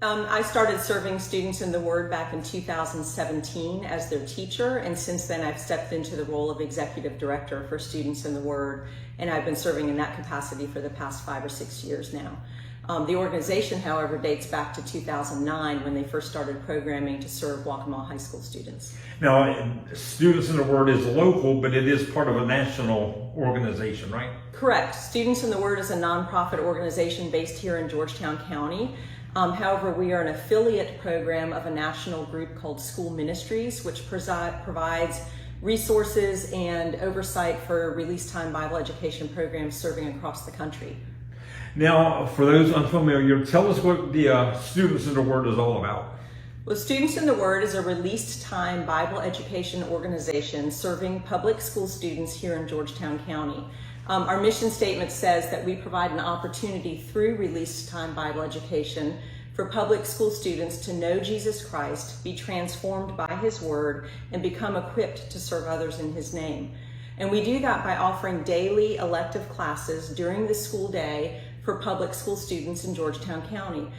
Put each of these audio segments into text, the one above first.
I started serving students in the Word back in 2017 as their teacher, and since then I've stepped into the role of executive director for Students in the Word, and I've been serving in that capacity for the past 5 or 6 years now. The organization, however, dates back to 2009 when they first started programming to serve Waccamaw High School students. Now, Students in the Word is local, but it is part of a national organization, right? Correct. Students in the Word is a nonprofit organization based here in Georgetown County. However, we are an affiliate program of a national group called School Ministries, which provides resources and oversight for release time Bible education programs serving across the country. Now, for those unfamiliar, tell us what the Students in the Word is all about. Well, Students in the Word is a released time Bible education organization serving public school students here in Georgetown County. Our mission statement says that we provide an opportunity through released time Bible education for public school students to know Jesus Christ, be transformed by His Word, and become equipped to serve others in His name. And we do that by offering daily elective classes during the school day for public school students in Georgetown County.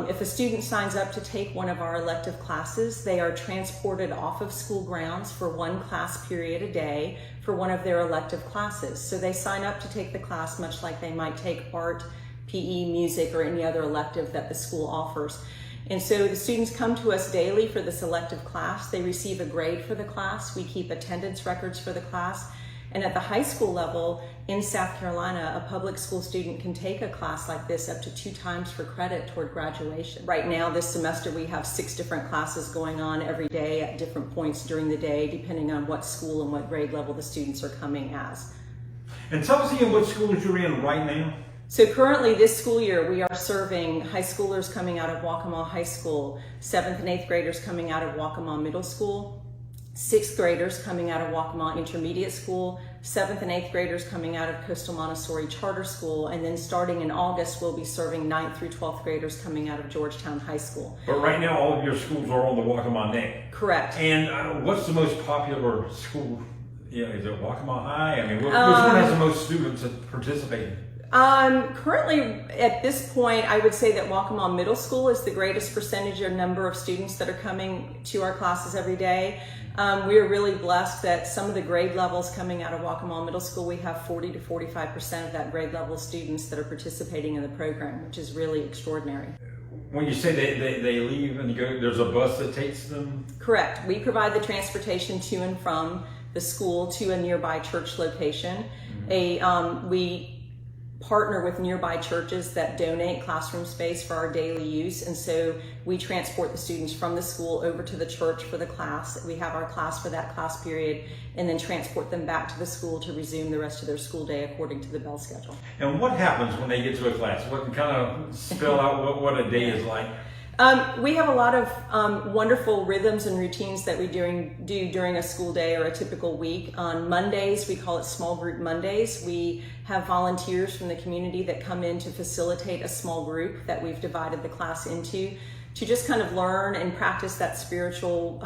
If a student signs up to take one of our elective classes, they are transported off of school grounds for one class period a day for one of their elective classes. So they sign up to take the class much like they might take art, PE, music, or any other elective that the school offers. And so the students come to us daily for this elective class. They receive a grade for the class. We keep attendance records for the class. And at the high school level in South Carolina, a public school student can take a class like this up to 2 times for credit toward graduation. Right now, this semester, we have 6 different classes going on every day at different points during the day, depending on what school and what grade level the students are coming as. And tell us again what schools you're in right now. So currently this school year, we are serving high schoolers coming out of Waccamaw High School, 7th and 8th graders coming out of Waccamaw Middle School, 6th graders coming out of Waccamaw Intermediate School, 7th and 8th graders coming out of Coastal Montessori Charter School, and then starting in August, we'll be serving 9th through 12th graders coming out of Georgetown High School. But right now, all of your schools are on the Waccamaw name. Correct. And what's the most popular school? Yeah, is it Waccamaw High? I mean, which one has the most students that participate? Currently, at this point, I would say that Waccamaw Middle School is the greatest percentage or number of students that are coming to our classes every day. We are really blessed that some of the grade levels coming out of Waccamaw Middle School, we have 40 to 45% of that grade level students that are participating in the program, which is really extraordinary. When you say they leave and go, there's a bus that takes them? Correct. We provide the transportation to and from the school to a nearby church location. We partner with nearby churches that donate classroom space for our daily use, and so we transport the students from the school over to the church for the class. We have our class for that class period and then transport them back to the school to resume the rest of their school day according to the bell schedule. And what happens when they get to a class? What can kind of spell out what a day is like? We have a lot of wonderful rhythms and routines that we do during a school day or a typical week. On Mondays, we call it Small Group Mondays. We have volunteers from the community that come in to facilitate a small group that we've divided the class into to just kind of learn and practice that spiritual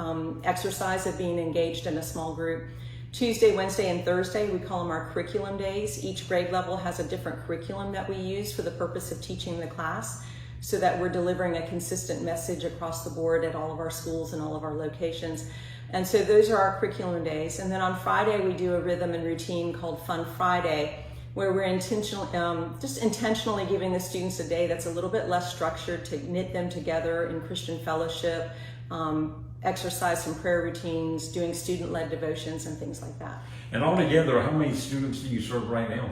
exercise of being engaged in a small group. Tuesday, Wednesday, and Thursday, we call them our curriculum days. Each grade level has a different curriculum that we use for the purpose of teaching the class, so that we're delivering a consistent message across the board at all of our schools and all of our locations. And so those are our curriculum days. And then on Friday, we do a rhythm and routine called Fun Friday, where we're intentionally giving the students a day that's a little bit less structured to knit them together in Christian fellowship, exercise some prayer routines, doing student-led devotions and things like that. And altogether, how many students do you serve right now?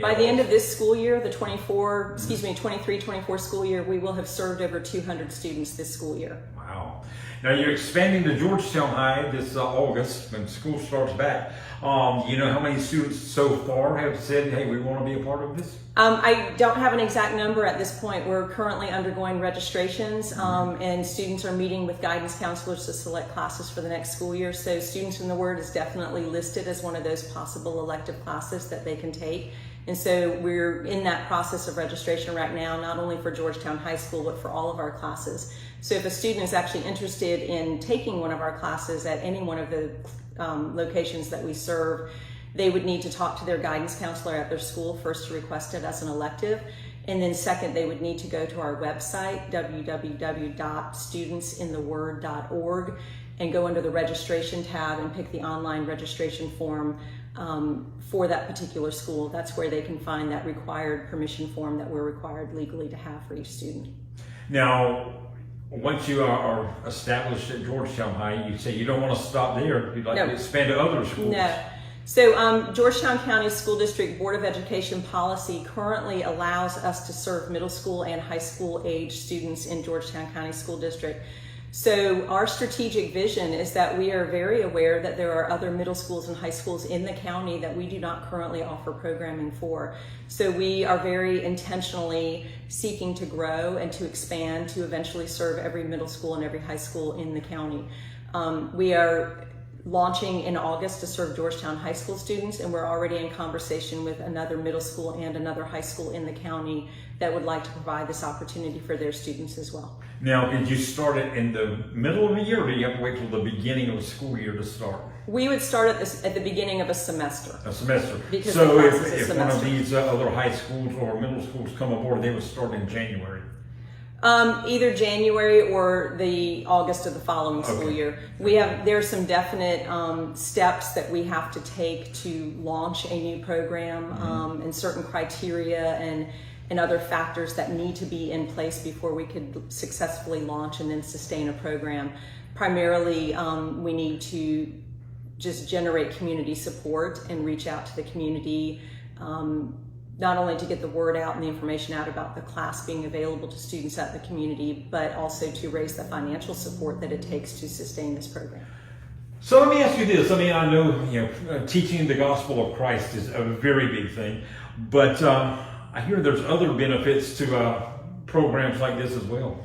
By the end of this school year, the 23-24 school year, we will have served over 200 students this school year. Wow. Now you're expanding to Georgetown High this August when school starts back. You know how many students so far have said, hey, we want to be a part of this? I don't have an exact number at this point. We're currently undergoing registrations and students are meeting with guidance counselors to select classes for the next school year. So Students in the Word is definitely listed as one of those possible elective classes that they can take. And so we're in that process of registration right now, not only for Georgetown High School, but for all of our classes. So if a student is actually interested in taking one of our classes at any one of the locations that we serve, they would need to talk to their guidance counselor at their school first to request it as an elective. And then second, they would need to go to our website, www.studentsintheword.org, and go under the registration tab and pick the online registration form for that particular school. That's where they can find that required permission form that we're required legally to have for each student. Now, once you are established at Georgetown High, you say you don't want to stop there. You'd like to expand to other schools. No. So Georgetown County School District Board of Education policy currently allows us to serve middle school and high school age students in Georgetown County School District. So our strategic vision is that we are very aware that there are other middle schools and high schools in the county that we do not currently offer programming for. So we are very intentionally seeking to grow and to expand to eventually serve every middle school and every high school in the county. We are launching in August to serve Georgetown high school students, and we're already in conversation with another middle school and another high school in the county that would like to provide this opportunity for their students as well. Now, did you start it in the middle of the year, or do you have to wait till the beginning of the school year to start? We would start at the beginning of a semester. A semester. Because so if semester. One of these other high schools or middle schools come aboard, they would start in January. Either January or the August of the following school year. There are some definite steps that we have to take to launch a new program, and certain criteria and other factors that need to be in place before we could successfully launch and then sustain a program. Primarily, we need to just generate community support and reach out to the community, not only to get the word out and the information out about the class being available to students at the community, but also to raise the financial support that it takes to sustain this program. So let me ask you this. I mean, I know, teaching the gospel of Christ is a very big thing, but I hear there's other benefits to programs like this as well.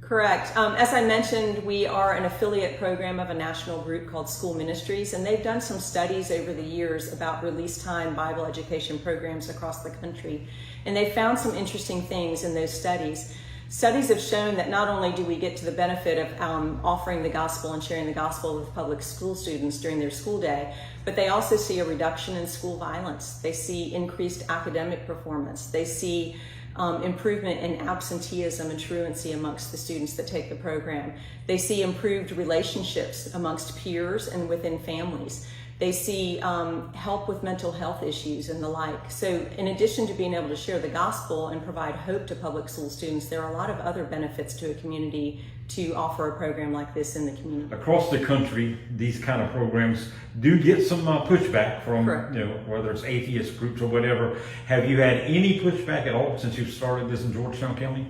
Correct. As I mentioned, we are an affiliate program of a national group called School Ministries, and they've done some studies over the years about release time Bible education programs across the country. And they found some interesting things in those studies. Studies have shown that not only do we get to the benefit of offering the gospel and sharing the gospel with public school students during their school day, but they also see a reduction in school violence. They see increased academic performance. They see improvement in absenteeism and truancy amongst the students that take the program. They see improved relationships amongst peers and within families. They see help with mental health issues and the like. So in addition to being able to share the gospel and provide hope to public school students, there are a lot of other benefits to a community to offer a program like this in the community. Across the country, these kind of programs do get some pushback from, whether it's atheist groups or whatever. Have you had any pushback at all since you've started this in Georgetown County?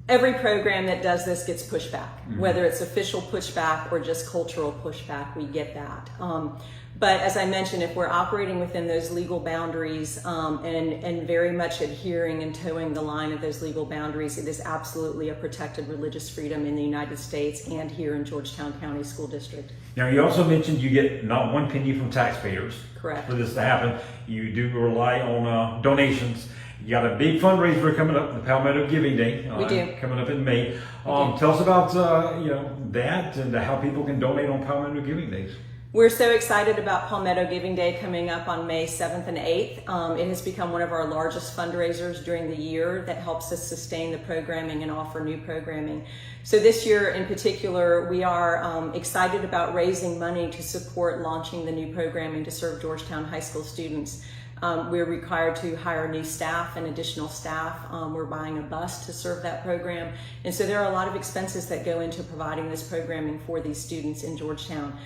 Every program that does this gets pushback, whether it's official pushback or just cultural pushback, we get that. But as I mentioned, if we're operating within those legal boundaries and very much adhering and towing the line of those legal boundaries, it is absolutely a protected religious freedom in the United States and here in Georgetown County School District. Now, you also mentioned you get not one penny from taxpayers. Correct. For this to happen. You do rely on donations. You got a big fundraiser coming up, the Palmetto Giving Day. We do. Coming up in May. Tell us about that and how people can donate on Palmetto Giving Days. We're so excited about Palmetto Giving Day coming up on May 7th and 8th. It has become one of our largest fundraisers during the year that helps us sustain the programming and offer new programming. So this year in particular, we are excited about raising money to support launching the new programming to serve Georgetown high school students. We're required to hire new staff and additional staff. We're buying a bus to serve that program. And so there are a lot of expenses that go into providing this programming for these students in Georgetown.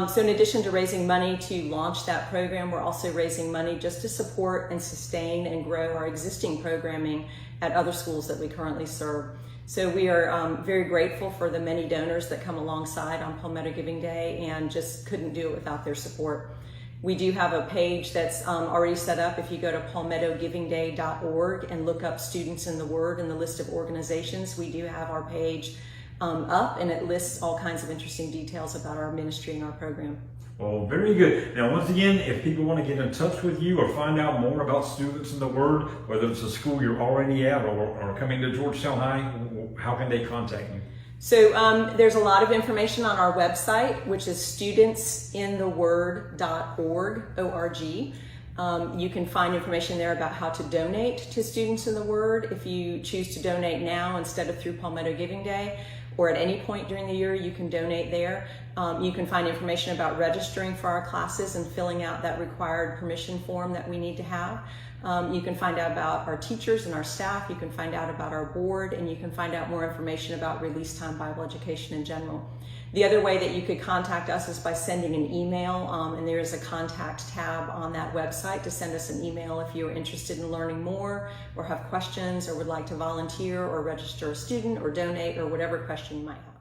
So in addition to raising money to launch that program, we're also raising money just to support and sustain and grow our existing programming at other schools that we currently serve. So we are very grateful for the many donors that come alongside on Palmetto Giving Day and just couldn't do it without their support. We do have a page that's already set up. If you go to palmettogivingday.org and look up Students in the Word in the list of organizations, we do have our page up, and it lists all kinds of interesting details about our ministry and our program. Well, very good. Now, once again, if people want to get in touch with you or find out more about Students in the Word, whether it's a school you're already at or coming to Georgetown High, how can they contact you? So there's a lot of information on our website, which is studentsintheword.org, O-R-G. You can find information there about how to donate to Students in the Word. If you choose to donate now instead of through Palmetto Giving Day, or at any point during the year, you can donate there. You can find information about registering for our classes and filling out that required permission form that we need to have. You can find out about our teachers and our staff. You can find out about our board, and you can find out more information about release time Bible education in general. The other way that you could contact us is by sending an email, and there is a contact tab on that website to send us an email if you're interested in learning more or have questions or would like to volunteer or register a student or donate or whatever question you might have.